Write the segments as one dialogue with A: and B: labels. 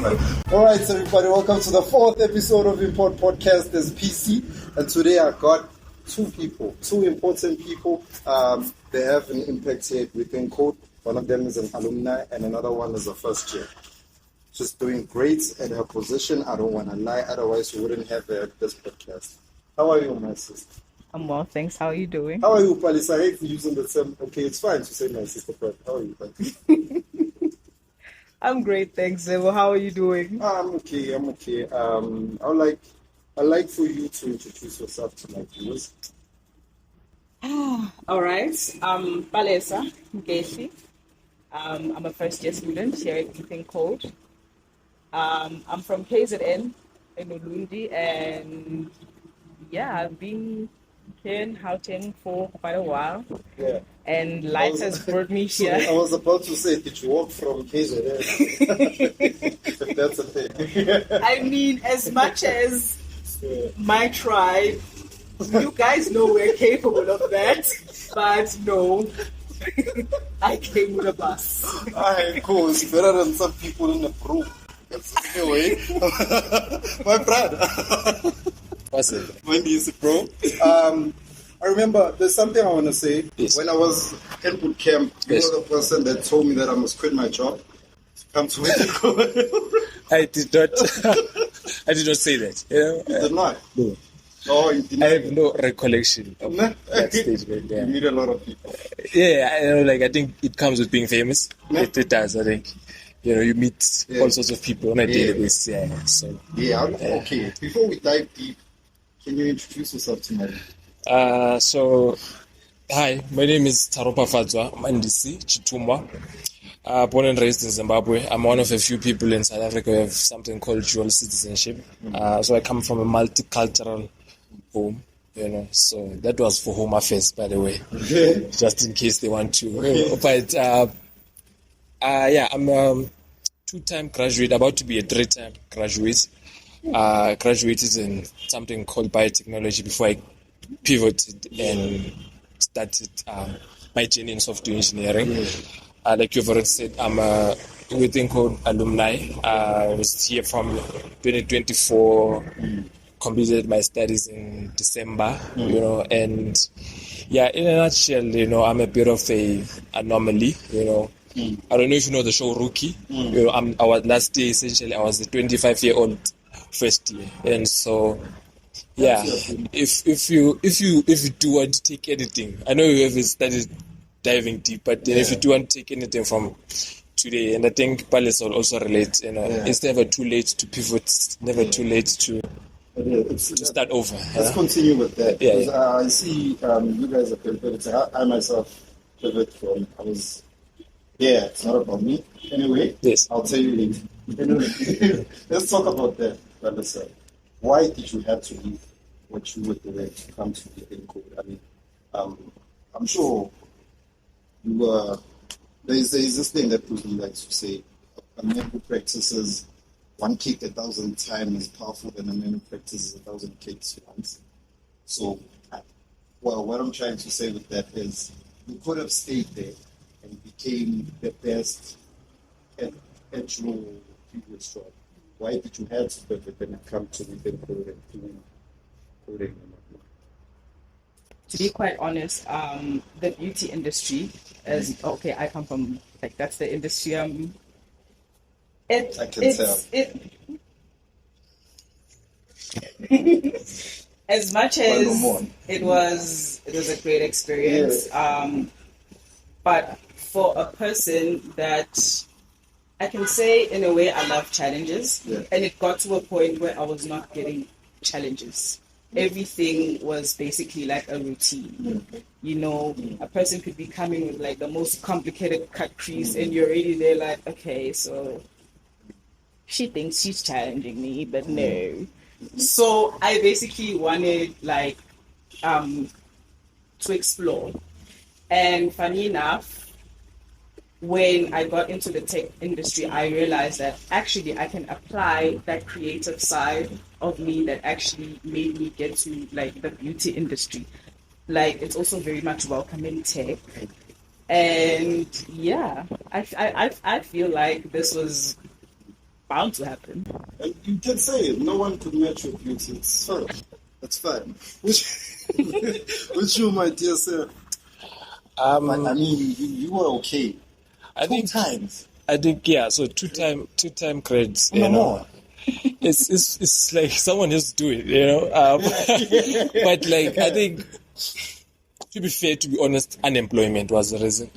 A: All right, so everybody, welcome to the 4th episode of Import Podcast. There's PC, and today I got two important people. They have an impact here within Code. One of them is an alumni, and another one is a first year. She's doing great at her position. I don't want to lie, otherwise we wouldn't have this podcast. How are you, my sister?
B: I'm well, thanks. How are you doing?
A: How are you, Palis? I hate using the same. Okay, it's fine to say my sister, but how are you, Palis?
B: I'm great, thanks, Zebo. How are you doing?
A: I'm okay. I'd like for you to introduce yourself to my viewers.
B: All right. I'm Palesa Mkeshi. I'm a first year student here at Within Code. I'm from KZN in Ulundi, and yeah, I've been here in Gauteng for quite a while.
A: Yeah.
B: And life has brought me here.
A: I was about to say, did you walk from KZN? If that's a thing.
B: I mean, as much as my tribe, you guys know we're capable of that, but no, I came with a bus.
A: Alright, cool. It's better than some people in the group. Anyway, my brother.
C: What's it?
A: When is it, bro? I remember there's something I want to say.
C: Yes.
A: When I was in boot camp, you were the person that told me that I must quit my job to come to it.
C: I did not. I did not say that.
A: You did not?
C: No.
A: Oh, you did
C: I
A: not?
C: have no recollection of that statement. Yeah.
A: You meet a lot of people.
C: Yeah, I know. Like I think it comes with being famous.
A: Yeah.
C: It does. I think. You meet all sorts of people on a daily basis. Yeah. So.
A: Yeah. Okay. Before we dive deep, can you introduce yourself to me?
C: So, hi, my name is Taropa Fadzwa Mandisi Chitumwa. Born and raised in Zimbabwe. I'm one of a few people in South Africa who have something called dual citizenship. So I come from a multicultural home, so that was for Home Affairs, by the way, just in case they want to. But I'm a 2-time graduate, about to be a 3-time graduate. Graduated in something called biotechnology before I pivoted and started my journey in software engineering. Like you've already said, I'm a Within Code alumni. I was here from 2024, completed my studies in December, and yeah, in a nutshell, I'm a bit of a anomaly, I don't know if you know the show Rookie. Our last year, essentially, I was a 25-year-old first year, and so yeah, if you do want to take anything, I know you haven't started diving deep, but if you do want to take anything from today, and I think Palace will also relate, it's never too late to pivot, it's never too late to start over.
A: Let's continue with that.
C: Yeah.
A: I see you guys have pivoted. I myself pivot from, it's not about me. Anyway,
C: Yes.
A: I'll tell you later. Anyway, let's talk about that, Vanessa. Why did you have to leave what you were doing to come to Within Code? I mean, I'm sure you were. There's this thing that Bruce Lee likes to say: a man who practices one kick 1,000 times is powerful than a man who practices 1,000 kicks once. So, what I'm trying to say with that is, you could have stayed there and became the best at your previous job. Why did you have to pivot and come to Within Code and doing coding and whatnot?
B: To be quite honest, the beauty industry I come from, that's the industry.
A: I can tell.
B: As much as it was a great experience, but for a person that I can say, in a way, I love challenges, and it got to a point where I was not getting challenges. Everything was basically like a routine. A person could be coming with like the most complicated cut crease, and you're already there like, okay, so she thinks she's challenging me, but no. So I basically wanted to explore. And funny enough, when I got into the tech industry, I realized that actually I can apply that creative side of me that actually made me get to the beauty industry. It's also very much welcome in tech. And yeah, I feel like this was bound to happen.
A: And you can say it. No one could match your beauty. It's fine. That's fine. Which you, my dear sir? I mean, you were okay. Two times.
C: I think so. Two-time grades.
A: No more.
C: It's like someone has to do it, but like I think, to be fair, to be honest, unemployment was the reason.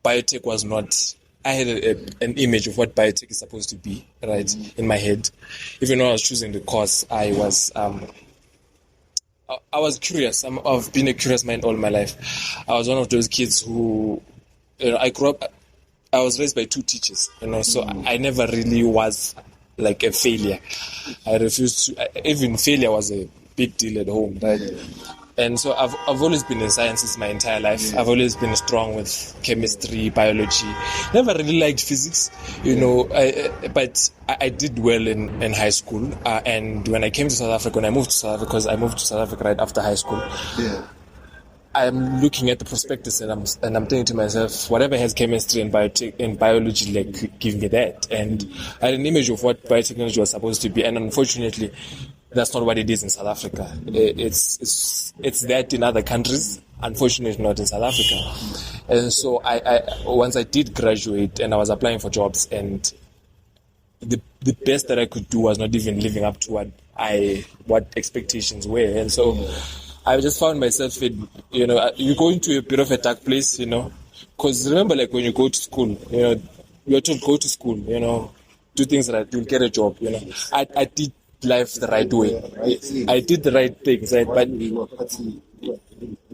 C: Biotech was not. I had an image of what biotech is supposed to be, right, in my head. Even when I was choosing the course, I was curious. I've been a curious mind all my life. I was one of those kids who, I grew up. I was raised by two teachers, so I never really was like a failure. I refused to. Even failure was a big deal at home, right? And so I've always been in sciences my entire life. I've always been strong with chemistry, biology. Never really liked physics, but I did well in high school. And when I came to South Africa, when I moved to South Africa, because I moved to South Africa right after high school, I'm looking at the prospectus and I'm thinking to myself, whatever has chemistry and biology, like, give me that. And I had an image of what biotechnology was supposed to be, and unfortunately, that's not what it is in South Africa. It's that in other countries, unfortunately not in South Africa. And so I once I did graduate and I was applying for jobs, and the best that I could do was not even living up to what expectations were. And so I just found myself in, you go into a bit of a dark place, because remember, like, when you go to school, you're told go to school, do things right, you'll get a job, I did life the right way. I did the right things, right? But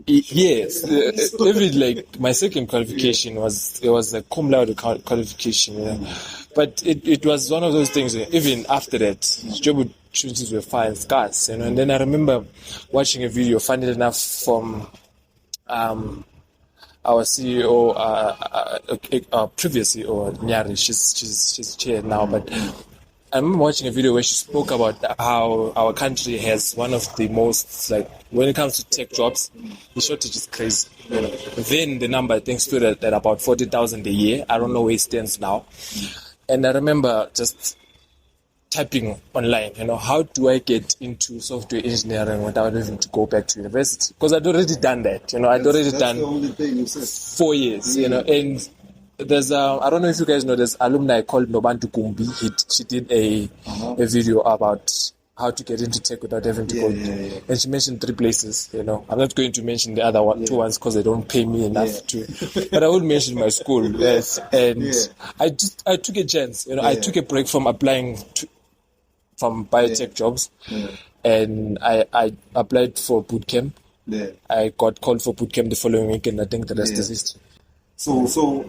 C: yes, even like my second qualification was a cum laude qualification, But it was one of those things. Even after that, job opportunities were far and scarce, And then I remember watching a video, funny enough, from our CEO, previous CEO, Nyari. She's chair now, but I remember watching a video where she spoke about how our country has one of the most, like, when it comes to tech jobs, the shortage is crazy. Then the number, I think, stood at about 40,000 a year. I don't know where it stands now. And I remember just typing online, how do I get into software engineering without having to go back to university? Because I'd already done that. I'd already done
A: the only thing you said.
C: 4 years, and there's I don't know if you guys know, there's alumni called Nobantu Gumbi. She did a video about how to get into tech without having to go. And she mentioned 3 places. I'm not going to mention the other 2 ones because they don't pay me enough to. But I would mention my school. Yes, and I took a chance. I took a break from applying from biotech jobs, and I applied for bootcamp. I got called for bootcamp the following week, and I think the rest is history.
A: So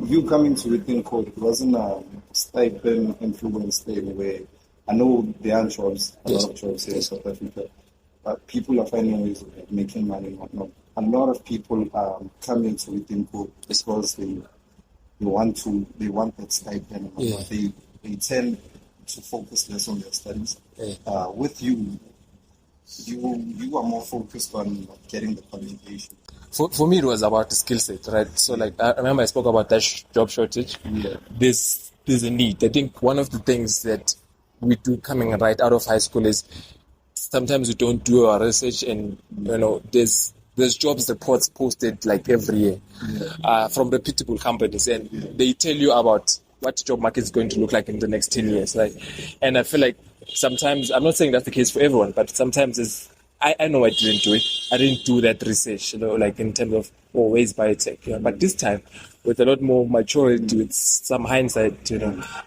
A: you coming to Within Code, it wasn't a stipend influence thing where I know there are jobs, a lot of jobs here in South Africa, but people are finding ways of making money and whatnot. A lot of people come into Within Code because they want that stipend. They tend to focus less on their studies. With you are more focused on getting the qualification.
C: For me, it was about the skill set, right? So, like, I remember I spoke about that job shortage. There's a need. I think one of the things that we do coming right out of high school is sometimes we don't do our research, and there's jobs reports posted like every year from reputable companies, and they tell you about what job market is going to look like in the next 10 years, right? And I feel like sometimes, I'm not saying that's the case for everyone, but sometimes I know I didn't do it. I didn't do that research, like in terms of, where's biotech? But this time, with a lot more maturity, with some hindsight,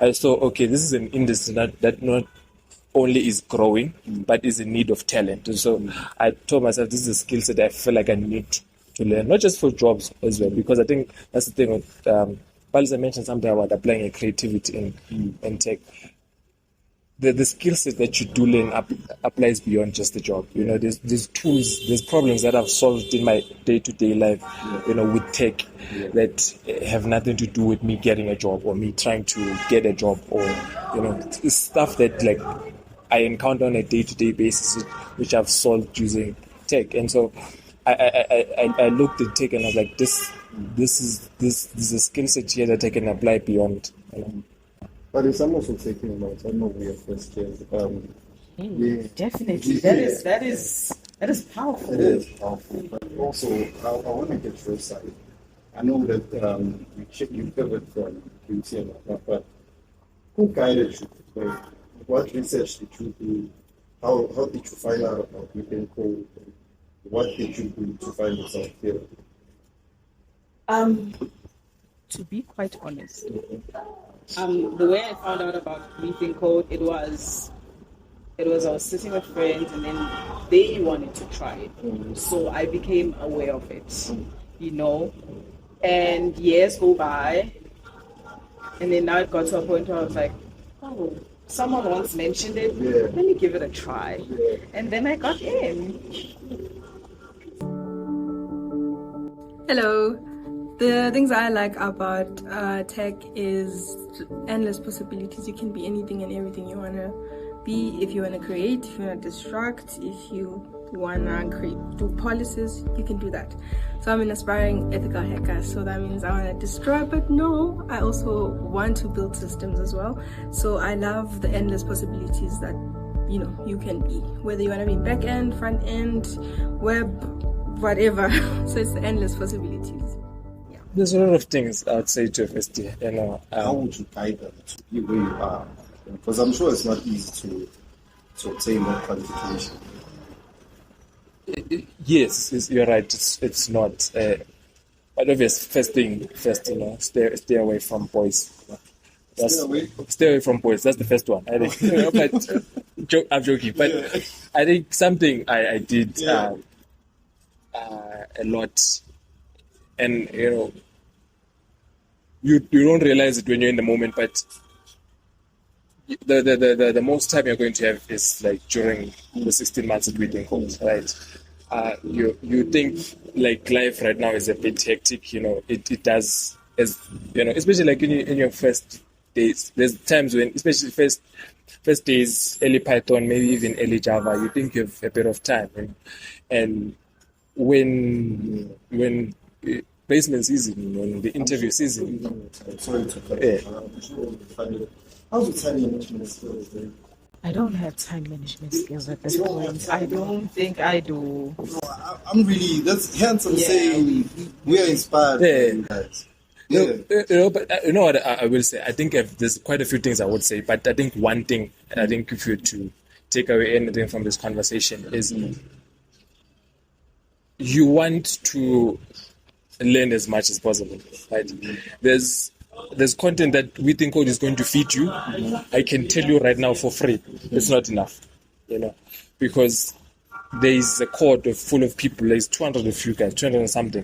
C: I saw, okay, this is an industry that not only is growing, but is in need of talent. And so I told myself, this is a skill set I feel like I need to learn, not just for jobs as well, because I think that's the thing with, Balisa mentioned something about applying a creativity in tech. The skill set that you do learn applies beyond just the job. There's tools, there's problems that I've solved in my day-to-day life, with tech that have nothing to do with me getting a job or me trying to get a job, or, it's stuff that, like, I encounter on a day-to-day basis, which I've solved using tech. And so I looked at tech and I was like, this is a skill set here that I can apply beyond. You know?
A: But if someone's taking about, I don't know where first years. Yeah.
B: Definitely.
A: Yeah.
B: That is powerful.
A: It is powerful, but also I want to get your side. I know that you covered from beauty and whatnot, but who guided you? Like, what research did you do? How did you find out about within code? What did you do to find yourself here?
B: To be quite honest, the way I found out about Breathing Code, it was I was sitting with friends and then they wanted to try it. So I became aware of it, you know. And years go by, and then now it got to a point where I was like, oh, someone once mentioned it, let me give it a try. And then I got in.
D: Hello. The things I like about tech is endless possibilities. You can be anything and everything you want to be. If you want to create, if you want to destruct, if you want to do policies, you can do that. So I'm an aspiring ethical hacker, so that means I want to destroy, but no, I also want to build systems as well. So I love the endless possibilities that you can be, whether you want to be back end, front end, web, whatever. So it's the endless possibilities.
C: There's a lot of things I would say to a first year.
A: How would you guide them to be where you are? Because I'm sure it's not easy to obtain that qualification.
C: Yes, you're right. It's not. But obviously, first, stay away from boys. Stay away from boys. That's the first one. I think. But I'm joking. But I think something I did a lot. And you don't realize it when you're in the moment, but the most time you're going to have is like during the 16 months that we think of, right? You think like life right now is a bit hectic, it does, as especially like in your first days. There's times when, especially first days, early Python, maybe even early Java, you think you have a bit of time, and when placement season, when the interview season.
A: Sorry to cut you. How's the time management skills?
B: I don't have time management skills at this point. I don't think I do.
A: No, I'm really, that's handsome saying we are inspired by you guys.
C: But you know what I will say? I think there's quite a few things I would say, but I think one thing, I think if you to take away anything from this conversation is you want to learn as much as possible, right? There's content that we think code is going to feed you. I can tell you right now for free, it's not enough, because there is a cohort full of people. There's 200 of you guys, 200 and something,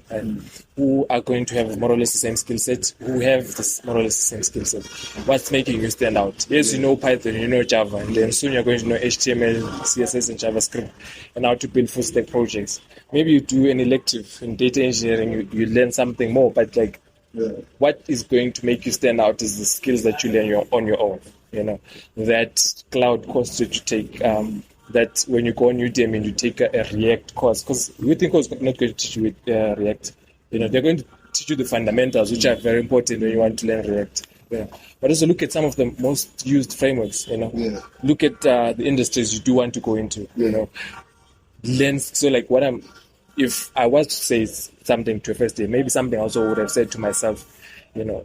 C: who are going to have more or less the same skill set, who have this more or less the same skill set. What's making you stand out? Yes, you know Python, you know Java, and then soon you're going to know HTML, CSS, and JavaScript, and how to build full stack projects. Maybe you do an elective in data engineering, you learn something more, but what is going to make you stand out is the skills that you learn on your own. That cloud course that you take, that when you go on Udemy and you take a React course, because we think is not going to teach you with React. They're going to teach you the fundamentals, which are very important when you want to learn React. But also look at some of the most used frameworks. Look at the industries you do want to go into. Learn. So like if I was to say something to a first day, maybe something I also would have said to myself. But I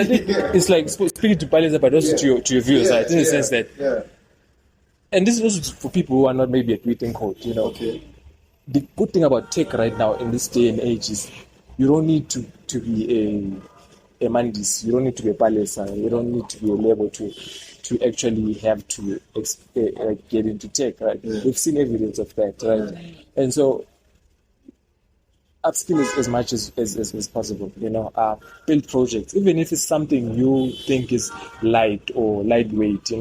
C: think it's like speaking to Palisa, but also to your viewers, right? In the sense that, and this is also for people who are not maybe at written code. The good thing about tech right now in this day and age is you don't need to be a Mandis, you don't need to be a Palisa, you don't need to be a label to actually have to get into tech, right? We've seen evidence of that, right? And so upskill as much as possible, build projects, even if it's something you think is light or lightweight,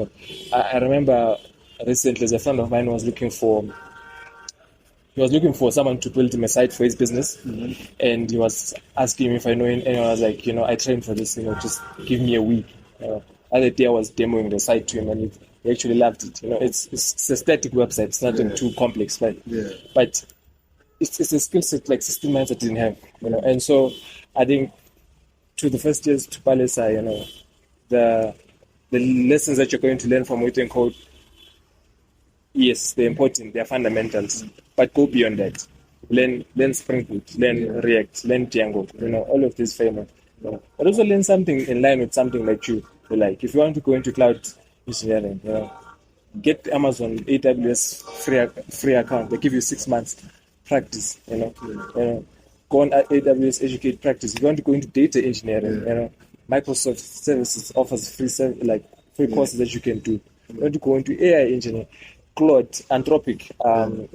C: I remember recently as a friend of mine was looking for someone to build him a site for his business, and he was asking me if I know him, and I was like, I trained for this, just give me a week. Other day I was demoing the site to him, and he actually loved it. It's a static website. It's nothing too complex, but it's a skill set like 16 months I didn't have, And so I think to the first years to Palisa, the lessons that you're going to learn from written code, yes, they're important, they're fundamentals, but go beyond that. Learn Spring Boot, learn React, learn Django, all of these frameworks. But also learn something in line with something that you like. If you want to go into cloud engineering, get Amazon AWS free account. They give you 6 months practice. Go on AWS Educate practice. If you want to go into data engineering, Microsoft Services offers free courses that you can do. If you want to go into AI engineering, Claude, Anthropic,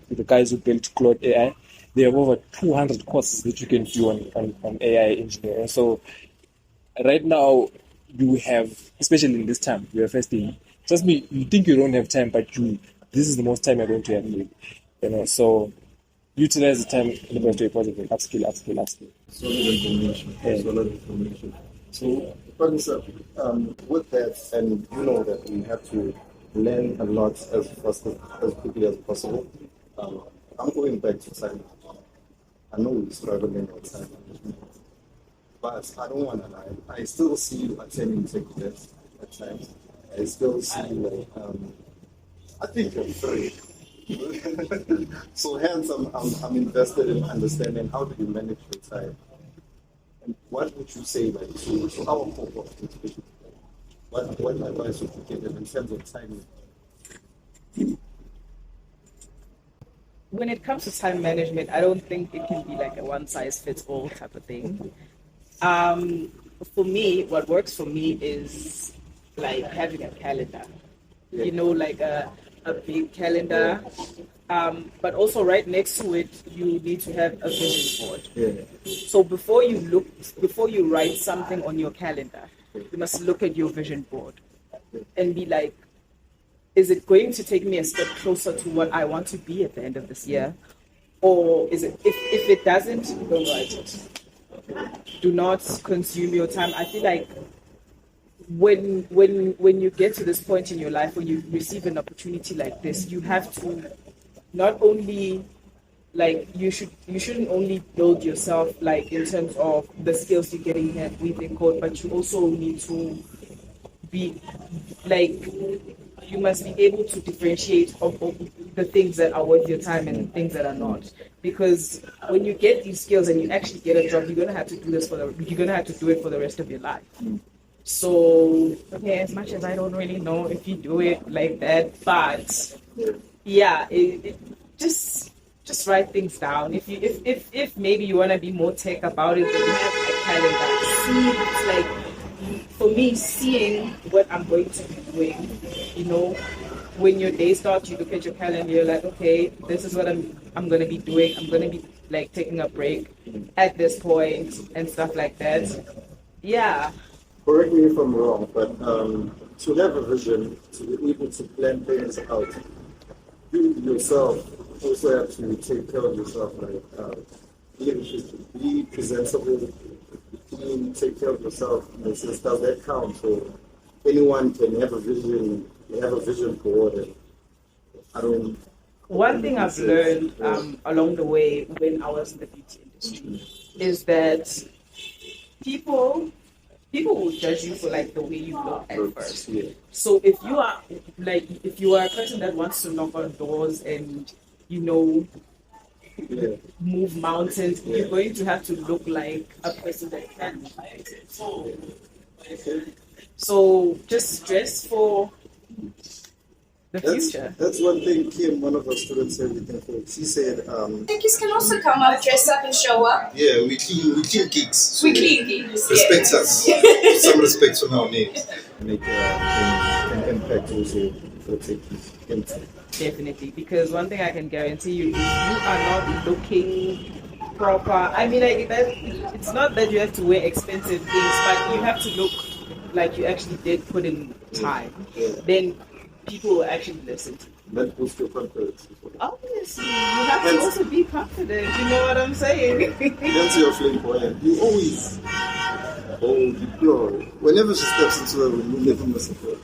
C: the guys who built Claude AI, they have over 200 courses that you can do on AI engineering. So right now, you have, especially in this time, you have first thing. Trust me, you think you don't have time, but this is the most time you're going to have. So utilize the time in the best way possible. Upskill.
A: Solid information. So, with that, and that we have to learn a lot as quickly as possible. I'm going back to time. I know we're struggling with time management, but I don't want to lie. I still see you attending tech events at times. I still see you I think you're free. So hence I'm invested in understanding how do you manage your time. And what would you say to our cohort? What advice would you give them in terms of time?
B: When it comes to time management, I don't think it can be like a one-size-fits-all type of thing. For me, what works for me is like having a calendar, like a big calendar, but also right next to it, you need to have a vision board. So before you write something on your calendar, you must look at your vision board and be like, is it going to take me a step closer to what I want to be at the end of this year? Or is it, if it doesn't, don't write it. Do not consume your time. I feel like when you get to this point in your life, when you receive an opportunity like this, you have to not only you shouldn't only build yourself like in terms of the skills you're getting here within code, but you also need to be you must be able to differentiate of the things that are worth your time and the things that are not. Because when you get these skills and you actually get a job, you're gonna have to do it for the rest of your life. So as much as I don't really know if you do it like that, but just write things down. If maybe you wanna be more tech about it, then you have a calendar. It's like, for me, seeing what I'm going to be doing, when your day starts, you look at your calendar, you're like, okay, this is what I'm going to be doing. I'm going to be like taking a break at this point and stuff like that. Yeah.
A: Correct me if I'm wrong, but to have a vision, to be able to plan things out, you yourself also have to take care of yourself, be presentable. Take care of yourself. Does that count? So anyone can have a vision. They have a vision board. And
B: one thing I've learned along the way when I was in the beauty industry is that people will judge you for like the way you look at first. So if you are a person that wants to knock on doors and move mountains, you're going to have to look like a person that can move mountains. So just stress for the future.
A: That's one thing Kim, one of our students, said. She said,
E: Techies can also come out, dress up and show up.
F: Yeah, we clean gigs. So
E: we clean gigs.
F: Respect us. Some respect on our names.
A: Make an impact also for techies.
B: Definitely, because one thing I can guarantee you, if you are not looking proper, I mean, it's not that you have to wear expensive things, but you have to look like you actually did put in time. Then people will actually listen to you.
A: That boosts your confidence.
B: Obviously, you have to also be confident. You know what I'm saying?
A: That's your flamboyant. You always hold the girl. Whenever she steps into a room, you never miss a girl.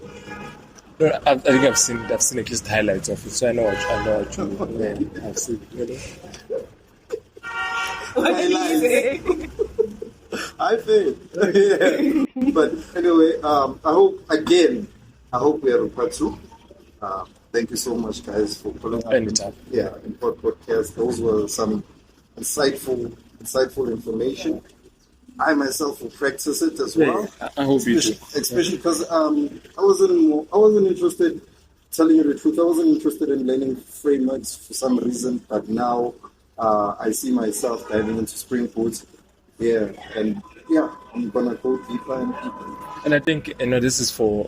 C: No, I think I've seen at least highlights of it, so I know what I've seen. You know?
B: What did you say?
A: I think. Yeah. But anyway, I hope we have a part 2. Thank you so much, guys, for pulling up.
C: Anytime.
A: Yeah, in podcast. Those were some insightful information. I myself will practice it as well.
C: Yeah, I hope you do.
A: Especially because I wasn't interested. Telling you the truth, I wasn't interested in learning frameworks for some reason, but now I see myself diving into Spring Boot. Yeah, and I'm gonna go deeper and deeper.
C: And I think this is for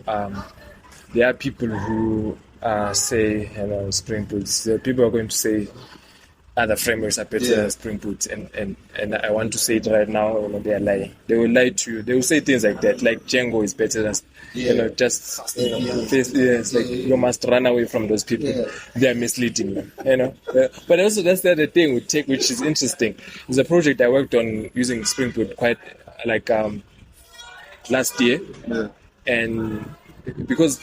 C: there are people who say Spring Boot. People are going to say other frameworks are better than Spring Boot, and I want to say it right now. They are lying. They will lie to you. They will say things like that, like Django is better than it's like you must run away from those people. Yeah. They are misleading you. But also that's the other thing we take, which is interesting. It's a project I worked on using Spring Boot quite like last year, and because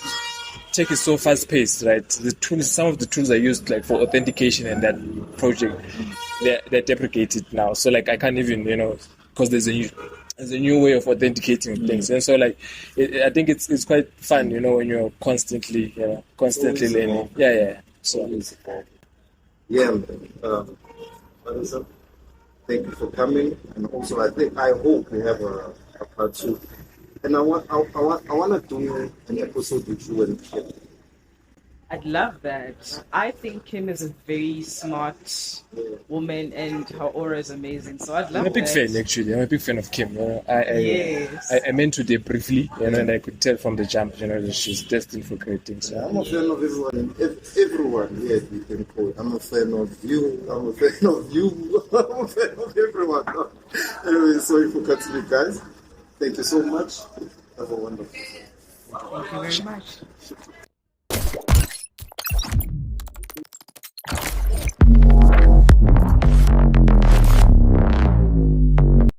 C: tech is so fast paced, right? Some of the tools I used like for authentication and that project, they're deprecated now. So like I can't even, because there's a new way of authenticating things, and so like I think it's quite fun, when you're constantly learning. Yeah. So
A: man. Thank you for coming, and also I hope we have a part 2. And I want to do an episode with you and Kim.
B: I'd love that. I think Kim is a very smart woman, and her aura is amazing. So I'd love that.
C: I'm a big fan, actually. I'm a big fan of Kim.
B: Yes.
C: I met today briefly, and I could tell from the jump, that she's destined for great things.
A: I'm a fan of everyone. Everyone, yes, we can call it. I'm a fan of you. I'm a fan of you. I'm a fan of everyone. Anyway, sorry for cutting you guys. Thank you so much. Have a wonderful day.
B: Thank you very much.